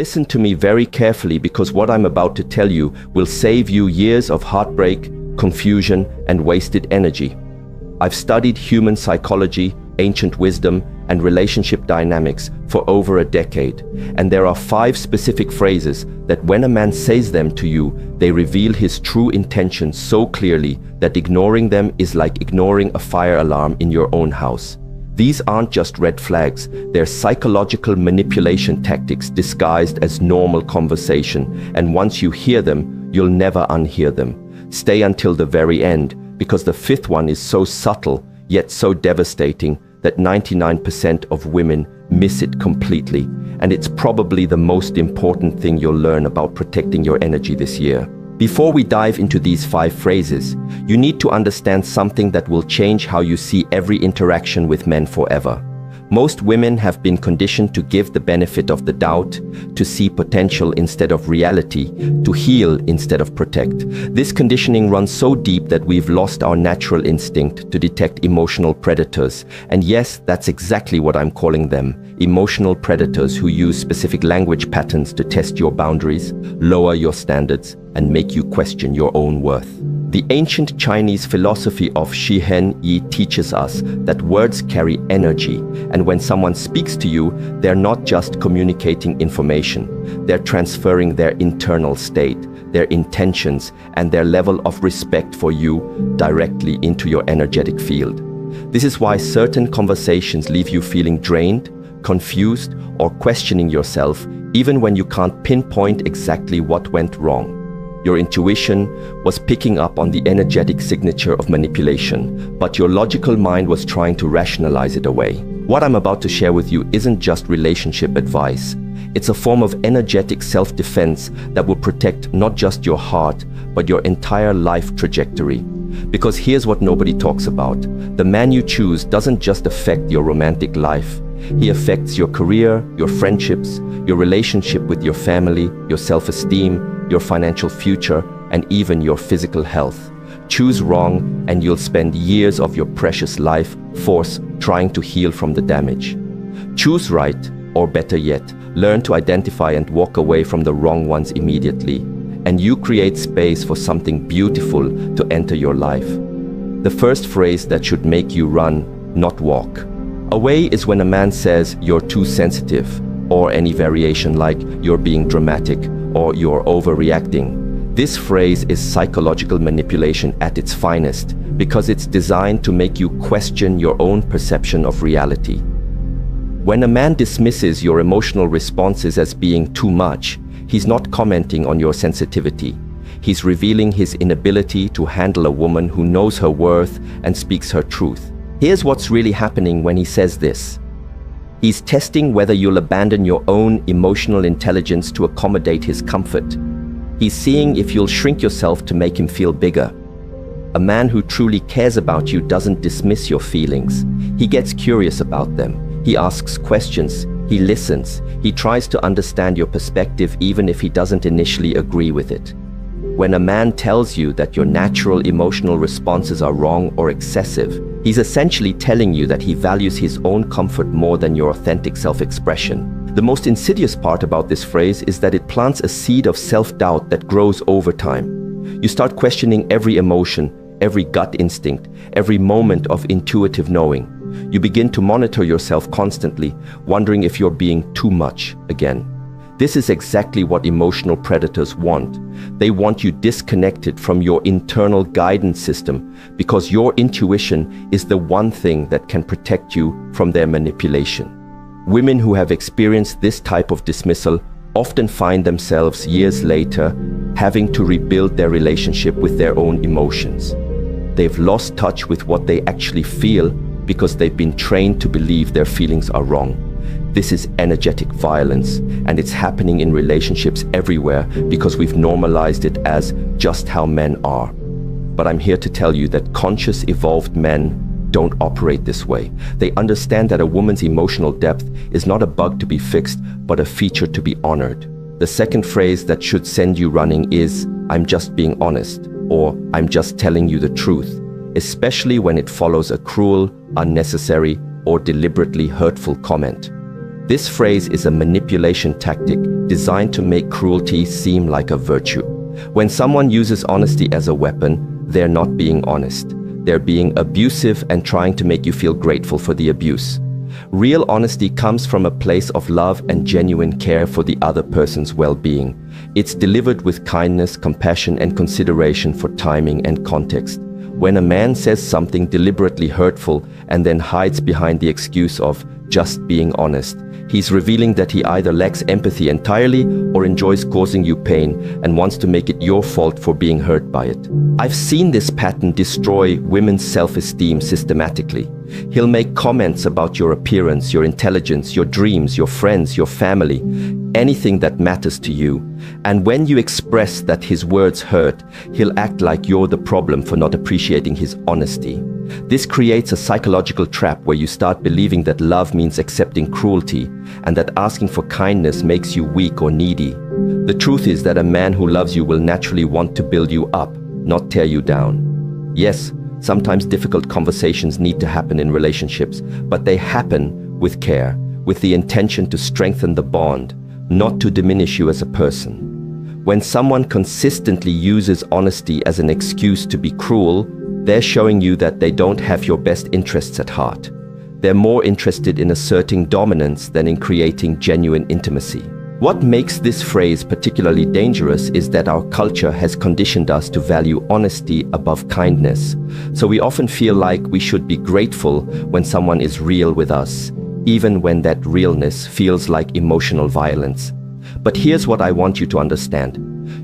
Listen to me very carefully because what I'm about to tell you will save you years of heartbreak, confusion, and wasted energy. I've studied human psychology, ancient wisdom, and relationship dynamics for over a decade, and there are 5 specific phrases that when a man says them to you, they reveal his true intentions so clearly that ignoring them is like ignoring a fire alarm in your own house. These aren't just red flags, they're psychological manipulation tactics disguised as normal conversation, and once you hear them, you'll never unhear them. Stay until the very end, because the 5th one is so subtle, yet so devastating, that 99% of women miss it completely, and it's probably the most important thing you'll learn about protecting your energy this year. Before we dive into these 5 phrases, you need to understand something that will change how you see every interaction with men forever. Most women have been conditioned to give the benefit of the doubt, to see potential instead of reality, to heal instead of protect. This conditioning runs so deep that we've lost our natural instinct to detect emotional predators. And yes, that's exactly what I'm calling them. Emotional predators who use specific language patterns to test your boundaries, lower your standards, and make you question your own worth. The ancient Chinese philosophy of Shi Hen Yi teaches us that words carry energy, and when someone speaks to you, they're not just communicating information, they're transferring their internal state, their intentions, and their level of respect for you directly into your energetic field. This is why certain conversations leave you feeling drained, confused, or questioning yourself, even when you can't pinpoint exactly what went wrong. Your intuition was picking up on the energetic signature of manipulation, but your logical mind was trying to rationalize it away. What I'm about to share with you isn't just relationship advice. It's a form of energetic self-defense that will protect not just your heart, but your entire life trajectory. Because here's what nobody talks about. The man you choose doesn't just affect your romantic life. He affects your career, your friendships, your relationship with your family, your self-esteem, your financial future, and even your physical health. Choose wrong, and you'll spend years of your precious life force trying to heal from the damage. Choose right, or better yet, learn to identify and walk away from the wrong ones immediately, and you create space for something beautiful to enter your life. The first phrase that should make you run, not walk. Away is when a man says you're too sensitive, or any variation like you're being dramatic, or you're overreacting. This phrase is psychological manipulation at its finest because it's designed to make you question your own perception of reality. When a man dismisses your emotional responses as being too much, he's not commenting on your sensitivity. He's revealing his inability to handle a woman who knows her worth and speaks her truth. Here's what's really happening when he says this. He's testing whether you'll abandon your own emotional intelligence to accommodate his comfort. He's seeing if you'll shrink yourself to make him feel bigger. A man who truly cares about you doesn't dismiss your feelings. He gets curious about them. He asks questions. He listens. He tries to understand your perspective even if he doesn't initially agree with it. When a man tells you that your natural emotional responses are wrong or excessive, he's essentially telling you that he values his own comfort more than your authentic self-expression. The most insidious part about this phrase is that it plants a seed of self-doubt that grows over time. You start questioning every emotion, every gut instinct, every moment of intuitive knowing. You begin to monitor yourself constantly, wondering if you're being too much again. This is exactly what emotional predators want. They want you disconnected from your internal guidance system because your intuition is the one thing that can protect you from their manipulation. Women who have experienced this type of dismissal often find themselves years later having to rebuild their relationship with their own emotions. They've lost touch with what they actually feel because they've been trained to believe their feelings are wrong. This is energetic violence, and it's happening in relationships everywhere because we've normalized it as just how men are. But I'm here to tell you that conscious, evolved men don't operate this way. They understand that a woman's emotional depth is not a bug to be fixed, but a feature to be honored. The second phrase that should send you running is, "I'm just being honest," or "I'm just telling you the truth," especially when it follows a cruel, unnecessary, or deliberately hurtful comment. This phrase is a manipulation tactic designed to make cruelty seem like a virtue. When someone uses honesty as a weapon, they're not being honest. They're being abusive and trying to make you feel grateful for the abuse. Real honesty comes from a place of love and genuine care for the other person's well-being. It's delivered with kindness, compassion, and consideration for timing and context. When a man says something deliberately hurtful and then hides behind the excuse of just being honest, he's revealing that he either lacks empathy entirely or enjoys causing you pain and wants to make it your fault for being hurt by it. I've seen this pattern destroy women's self-esteem systematically. He'll make comments about your appearance, your intelligence, your dreams, your friends, your family, anything that matters to you. And when you express that his words hurt, he'll act like you're the problem for not appreciating his honesty. This creates a psychological trap where you start believing that love means accepting cruelty and that asking for kindness makes you weak or needy. The truth is that a man who loves you will naturally want to build you up, not tear you down. Yes, sometimes difficult conversations need to happen in relationships, but they happen with care, with the intention to strengthen the bond, not to diminish you as a person. When someone consistently uses honesty as an excuse to be cruel, they're showing you that they don't have your best interests at heart. They're more interested in asserting dominance than in creating genuine intimacy. What makes this phrase particularly dangerous is that our culture has conditioned us to value honesty above kindness. So we often feel like we should be grateful when someone is real with us, even when that realness feels like emotional violence. But here's what I want you to understand.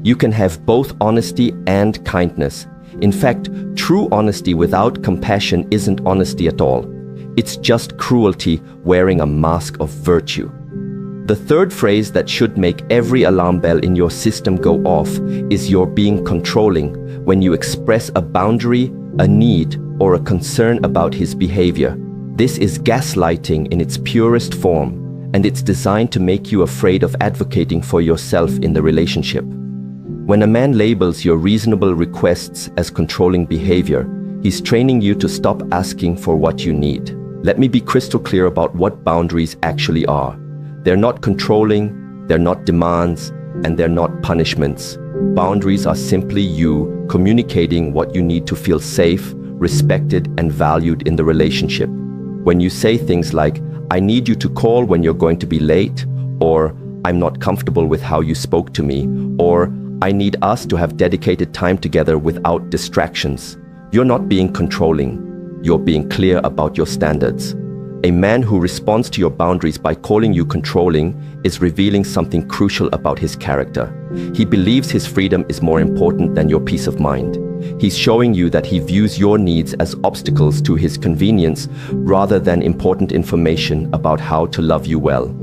You can have both honesty and kindness. In fact, true honesty without compassion isn't honesty at all. It's just cruelty wearing a mask of virtue. The third phrase that should make every alarm bell in your system go off is you're being controlling when you express a boundary, a need, or a concern about his behavior. This is gaslighting in its purest form, and it's designed to make you afraid of advocating for yourself in the relationship. When a man labels your reasonable requests as controlling behavior, he's training you to stop asking for what you need. Let me be crystal clear about what boundaries actually are. They're not controlling, they're not demands, and they're not punishments. Boundaries are simply you communicating what you need to feel safe, respected, and valued in the relationship. When you say things like, "I need you to call when you're going to be late," or "I'm not comfortable with how you spoke to me," or "I need us to have dedicated time together without distractions," you're not being controlling. You're being clear about your standards. A man who responds to your boundaries by calling you controlling is revealing something crucial about his character. He believes his freedom is more important than your peace of mind. He's showing you that he views your needs as obstacles to his convenience rather than important information about how to love you well.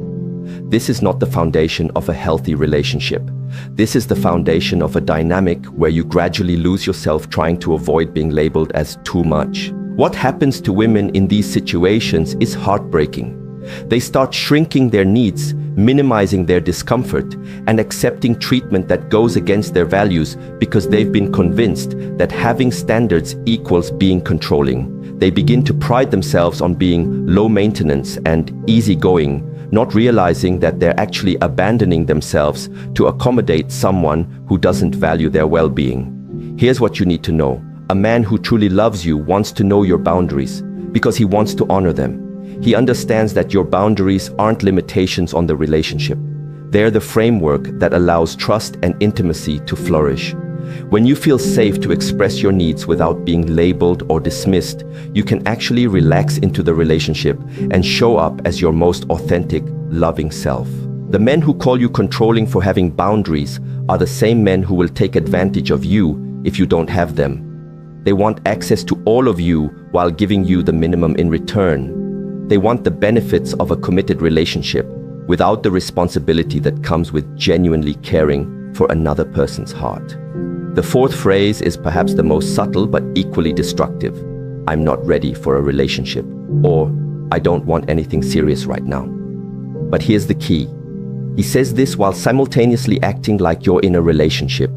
This is not the foundation of a healthy relationship. This is the foundation of a dynamic where you gradually lose yourself trying to avoid being labeled as too much. What happens to women in these situations is heartbreaking. They start shrinking their needs, minimizing their discomfort, and accepting treatment that goes against their values because they've been convinced that having standards equals being controlling. They begin to pride themselves on being low maintenance and easygoing, not realizing that they're actually abandoning themselves to accommodate someone who doesn't value their well-being. Here's what you need to know. A man who truly loves you wants to know your boundaries because he wants to honor them. He understands that your boundaries aren't limitations on the relationship. They're the framework that allows trust and intimacy to flourish. When you feel safe to express your needs without being labeled or dismissed, you can actually relax into the relationship and show up as your most authentic, loving self. The men who call you controlling for having boundaries are the same men who will take advantage of you if you don't have them. They want access to all of you while giving you the minimum in return. They want the benefits of a committed relationship without the responsibility that comes with genuinely caring for another person's heart. The fourth phrase is perhaps the most subtle but equally destructive. "I'm not ready for a relationship," or "I don't want anything serious right now." But here's the key. He says this while simultaneously acting like you're in a relationship.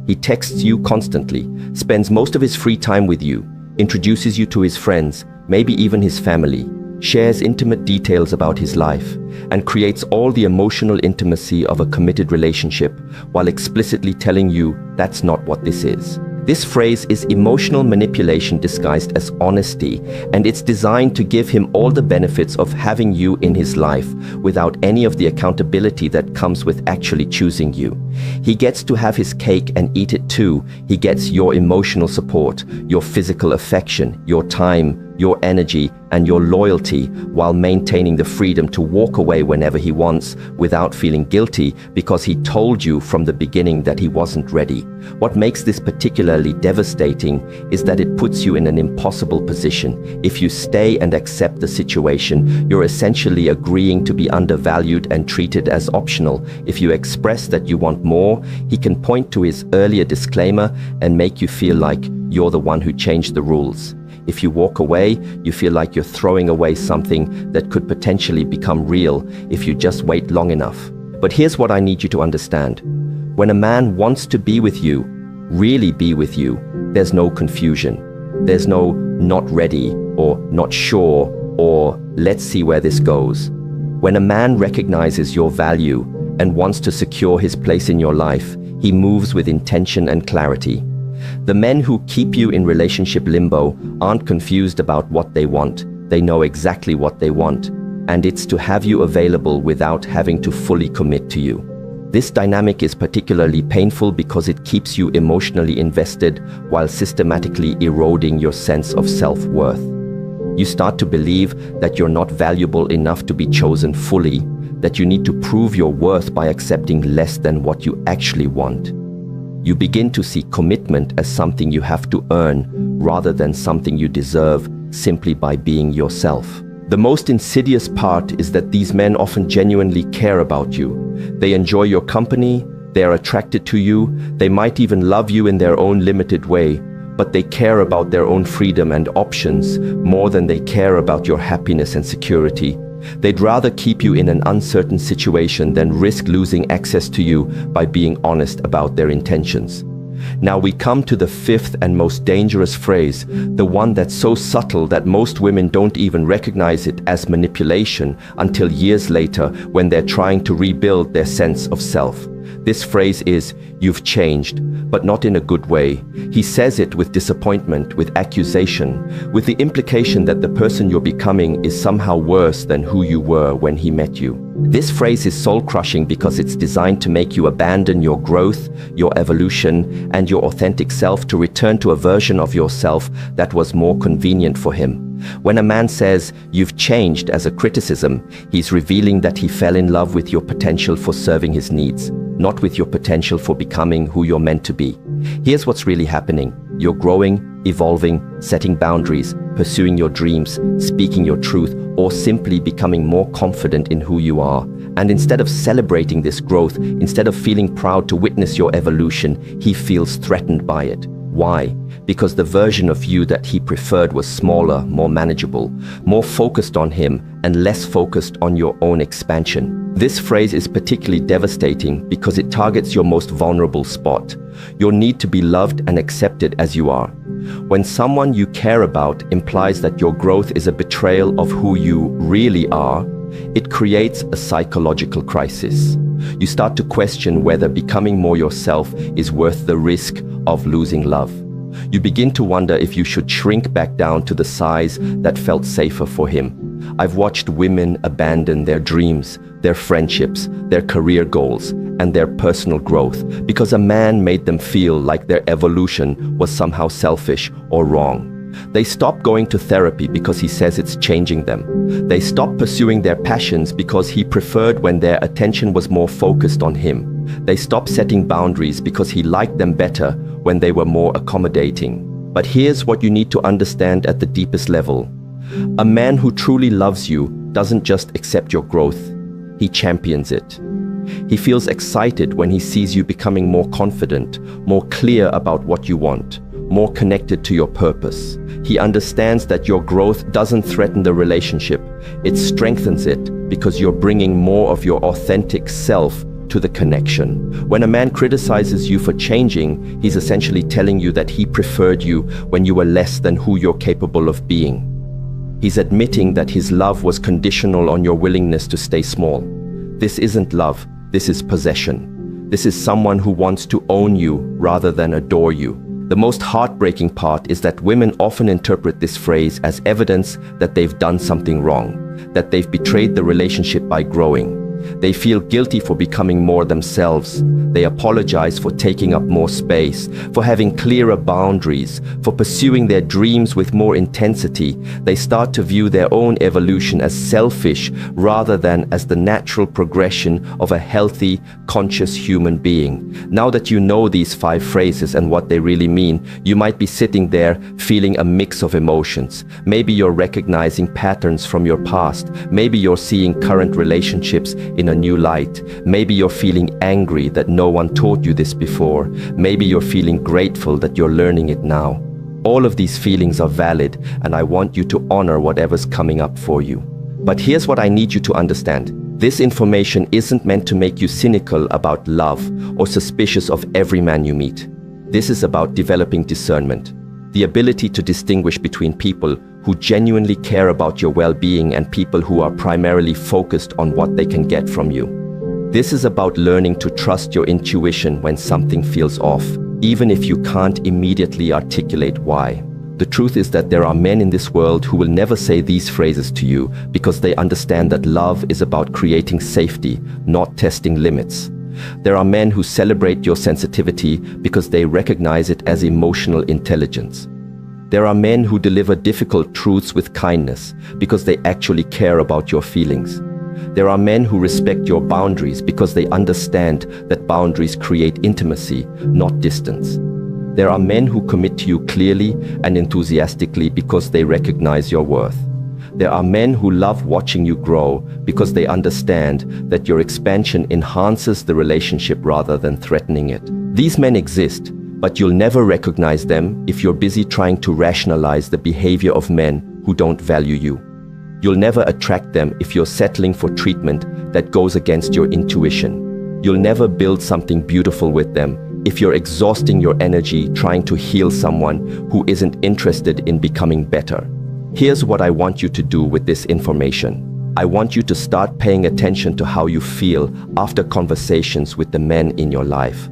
He texts you constantly, spends most of his free time with you, introduces you to his friends, maybe even his family, shares intimate details about his life, and creates all the emotional intimacy of a committed relationship while explicitly telling you that's not what this is. This phrase is emotional manipulation disguised as honesty, and it's designed to give him all the benefits of having you in his life without any of the accountability that comes with actually choosing you. He gets to have his cake and eat it too. He gets your emotional support, your physical affection, your time, your energy, and your loyalty, while maintaining the freedom to walk away whenever he wants without feeling guilty because he told you from the beginning that he wasn't ready. What makes this particularly devastating is that it puts you in an impossible position. If you stay and accept the situation, you're essentially agreeing to be undervalued and treated as optional. If you express that you want more, he can point to his earlier disclaimer and make you feel like you're the one who changed the rules. If you walk away, you feel like you're throwing away something that could potentially become real if you just wait long enough. But here's what I need you to understand. When a man wants to be with you, really be with you, there's no confusion. There's no not ready or not sure or let's see where this goes. When a man recognizes your value and wants to secure his place in your life, he moves with intention and clarity. The men who keep you in relationship limbo aren't confused about what they want. They know exactly what they want, and it's to have you available without having to fully commit to you. This dynamic is particularly painful because it keeps you emotionally invested while systematically eroding your sense of self-worth. You start to believe that you're not valuable enough to be chosen fully, that you need to prove your worth by accepting less than what you actually want. You begin to see commitment as something you have to earn rather than something you deserve simply by being yourself. The most insidious part is that these men often genuinely care about you. They enjoy your company, they are attracted to you, they might even love you in their own limited way, but they care about their own freedom and options more than they care about your happiness and security. They'd rather keep you in an uncertain situation than risk losing access to you by being honest about their intentions. Now we come to the fifth and most dangerous phrase, the one that's so subtle that most women don't even recognize it as manipulation until years later when they're trying to rebuild their sense of self. This phrase is, "You've changed," but not in a good way. He says it with disappointment, with accusation, with the implication that the person you're becoming is somehow worse than who you were when he met you. This phrase is soul-crushing because it's designed to make you abandon your growth, your evolution, and your authentic self to return to a version of yourself that was more convenient for him. When a man says, "You've changed," as a criticism, he's revealing that he fell in love with your potential for serving his needs, not with your potential for becoming who you're meant to be. Here's what's really happening. You're growing, evolving, setting boundaries, pursuing your dreams, speaking your truth, or simply becoming more confident in who you are. And instead of celebrating this growth, instead of feeling proud to witness your evolution, he feels threatened by it. Why? Because the version of you that he preferred was smaller, more manageable, more focused on him, and less focused on your own expansion. This phrase is particularly devastating because it targets your most vulnerable spot, your need to be loved and accepted as you are. When someone you care about implies that your growth is a betrayal of who you really are, it creates a psychological crisis. You start to question whether becoming more yourself is worth the risk of losing love. You begin to wonder if you should shrink back down to the size that felt safer for him. I've watched women abandon their dreams, their friendships, their career goals, and their personal growth because a man made them feel like their evolution was somehow selfish or wrong. They stop going to therapy because he says it's changing them. They stop pursuing their passions because he preferred when their attention was more focused on him. They stop setting boundaries because he liked them better when they were more accommodating. But here's what you need to understand at the deepest level. A man who truly loves you doesn't just accept your growth, he champions it. He feels excited when he sees you becoming more confident, more clear about what you want, more connected to your purpose. He understands that your growth doesn't threaten the relationship, it strengthens it because you're bringing more of your authentic self to the connection. When a man criticizes you for changing, he's essentially telling you that he preferred you when you were less than who you're capable of being. He's admitting that his love was conditional on your willingness to stay small. This isn't love, this is possession. This is someone who wants to own you rather than adore you. The most heartbreaking part is that women often interpret this phrase as evidence that they've done something wrong, that they've betrayed the relationship by growing. They feel guilty for becoming more themselves. They apologize for taking up more space, for having clearer boundaries, for pursuing their dreams with more intensity. They start to view their own evolution as selfish rather than as the natural progression of a healthy, conscious human being. Now that you know these 5 phrases and what they really mean, you might be sitting there feeling a mix of emotions. Maybe you're recognizing patterns from your past. Maybe you're seeing current relationships in a new light. Maybe you're feeling angry that no one taught you this before. Maybe you're feeling grateful that you're learning it now. All of these feelings are valid, and I want you to honor whatever's coming up for you. But here's what I need you to understand. This information isn't meant to make you cynical about love or suspicious of every man you meet. This is about developing discernment, the ability to distinguish between people who genuinely care about your well-being and people who are primarily focused on what they can get from you. This is about learning to trust your intuition when something feels off, even if you can't immediately articulate why. The truth is that there are men in this world who will never say these phrases to you because they understand that love is about creating safety, not testing limits. There are men who celebrate your sensitivity because they recognize it as emotional intelligence. There are men who deliver difficult truths with kindness because they actually care about your feelings. There are men who respect your boundaries because they understand that boundaries create intimacy, not distance. There are men who commit to you clearly and enthusiastically because they recognize your worth. There are men who love watching you grow because they understand that your expansion enhances the relationship rather than threatening it. These men exist, but you'll never recognize them if you're busy trying to rationalize the behavior of men who don't value you. You'll never attract them if you're settling for treatment that goes against your intuition. You'll never build something beautiful with them if you're exhausting your energy trying to heal someone who isn't interested in becoming better. Here's what I want you to do with this information. I want you to start paying attention to how you feel after conversations with the men in your life.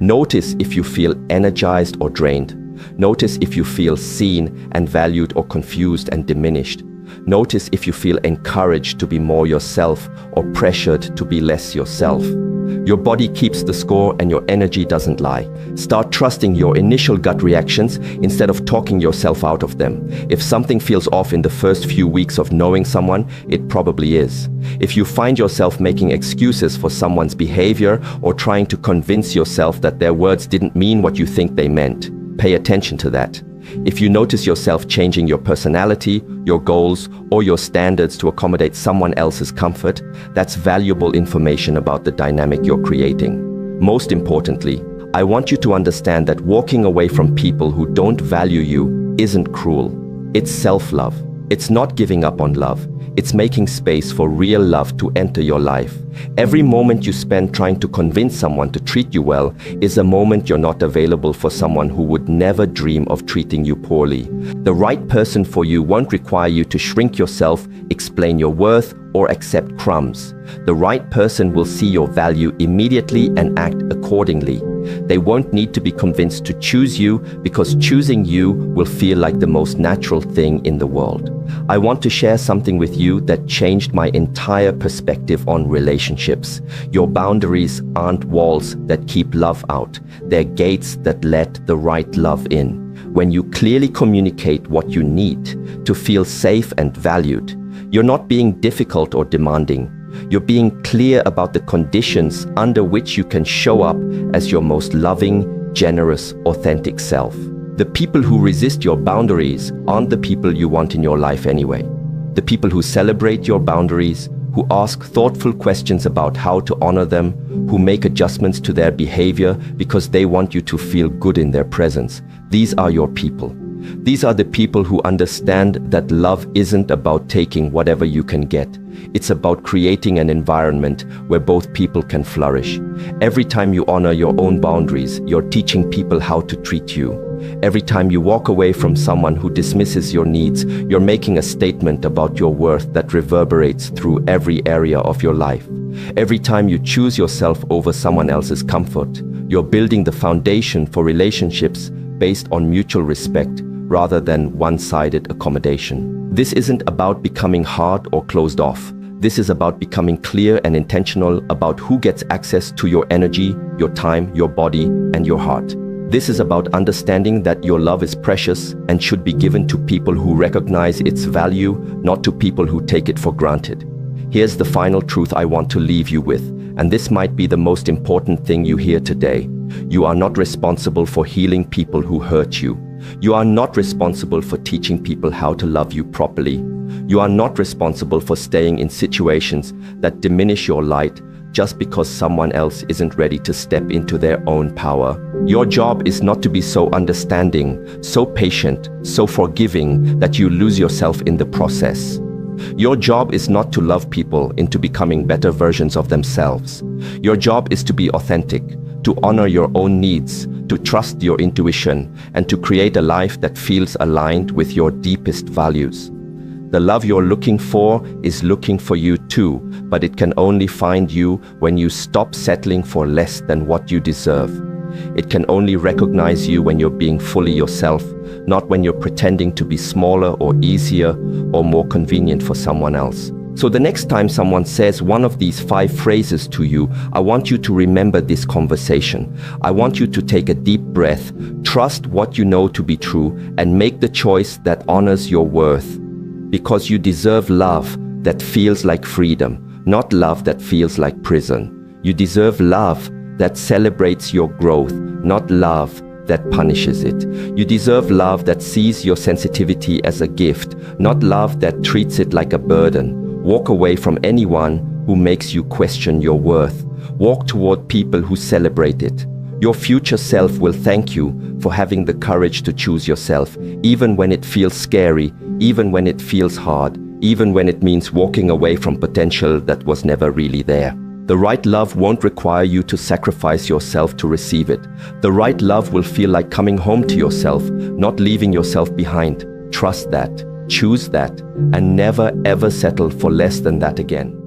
Notice if you feel energized or drained. Notice if you feel seen and valued or confused and diminished. Notice if you feel encouraged to be more yourself or pressured to be less yourself. Your body keeps the score and your energy doesn't lie. Start trusting your initial gut reactions instead of talking yourself out of them. If something feels off in the first few weeks of knowing someone, it probably is. If you find yourself making excuses for someone's behavior or trying to convince yourself that their words didn't mean what you think they meant, pay attention to that. If you notice yourself changing your personality, your goals, or your standards to accommodate someone else's comfort, that's valuable information about the dynamic you're creating. Most importantly, I want you to understand that walking away from people who don't value you isn't cruel. It's self-love. It's not giving up on love. It's making space for real love to enter your life. Every moment you spend trying to convince someone to treat you well is a moment you're not available for someone who would never dream of treating you poorly. The right person for you won't require you to shrink yourself, explain your worth, or accept crumbs. The right person will see your value immediately and act accordingly. They won't need to be convinced to choose you because choosing you will feel like the most natural thing in the world. I want to share something with you that changed my entire perspective on relationships. Your boundaries aren't walls that keep love out. They're gates that let the right love in. When you clearly communicate what you need to feel safe and valued, you're not being difficult or demanding. You're being clear about the conditions under which you can show up as your most loving, generous, authentic self. The people who resist your boundaries aren't the people you want in your life anyway. The people who celebrate your boundaries, who ask thoughtful questions about how to honor them, who make adjustments to their behavior because they want you to feel good in their presence. These are your people. These are the people who understand that love isn't about taking whatever you can get. It's about creating an environment where both people can flourish. Every time you honor your own boundaries, you're teaching people how to treat you. Every time you walk away from someone who dismisses your needs, you're making a statement about your worth that reverberates through every area of your life. Every time you choose yourself over someone else's comfort, you're building the foundation for relationships based on mutual respect rather than one-sided accommodation. This isn't about becoming hard or closed off. This is about becoming clear and intentional about who gets access to your energy, your time, your body, and your heart. This is about understanding that your love is precious and should be given to people who recognize its value, not to people who take it for granted. Here's the final truth I want to leave you with, and this might be the most important thing you hear today. You are not responsible for healing people who hurt you. You are not responsible for teaching people how to love you properly. You are not responsible for staying in situations that diminish your light just because someone else isn't ready to step into their own power. Your job is not to be so understanding, so patient, so forgiving that you lose yourself in the process. Your job is not to love people into becoming better versions of themselves. Your job is to be authentic, to honor your own needs, to trust your intuition, and to create a life that feels aligned with your deepest values. The love you're looking for is looking for you too, but it can only find you when you stop settling for less than what you deserve. It can only recognize you when you're being fully yourself, not when you're pretending to be smaller or easier or more convenient for someone else. So the next time someone says one of these 5 phrases to you, I want you to remember this conversation. I want you to take a deep breath, trust what you know to be true, and make the choice that honors your worth. Because you deserve love that feels like freedom, not love that feels like prison. You deserve love that celebrates your growth, not love that punishes it. You deserve love that sees your sensitivity as a gift, not love that treats it like a burden. Walk away from anyone who makes you question your worth. Walk toward people who celebrate it. Your future self will thank you for having the courage to choose yourself, even when it feels scary, even when it feels hard, even when it means walking away from potential that was never really there. The right love won't require you to sacrifice yourself to receive it. The right love will feel like coming home to yourself, not leaving yourself behind. Trust that, choose that, and never ever settle for less than that again.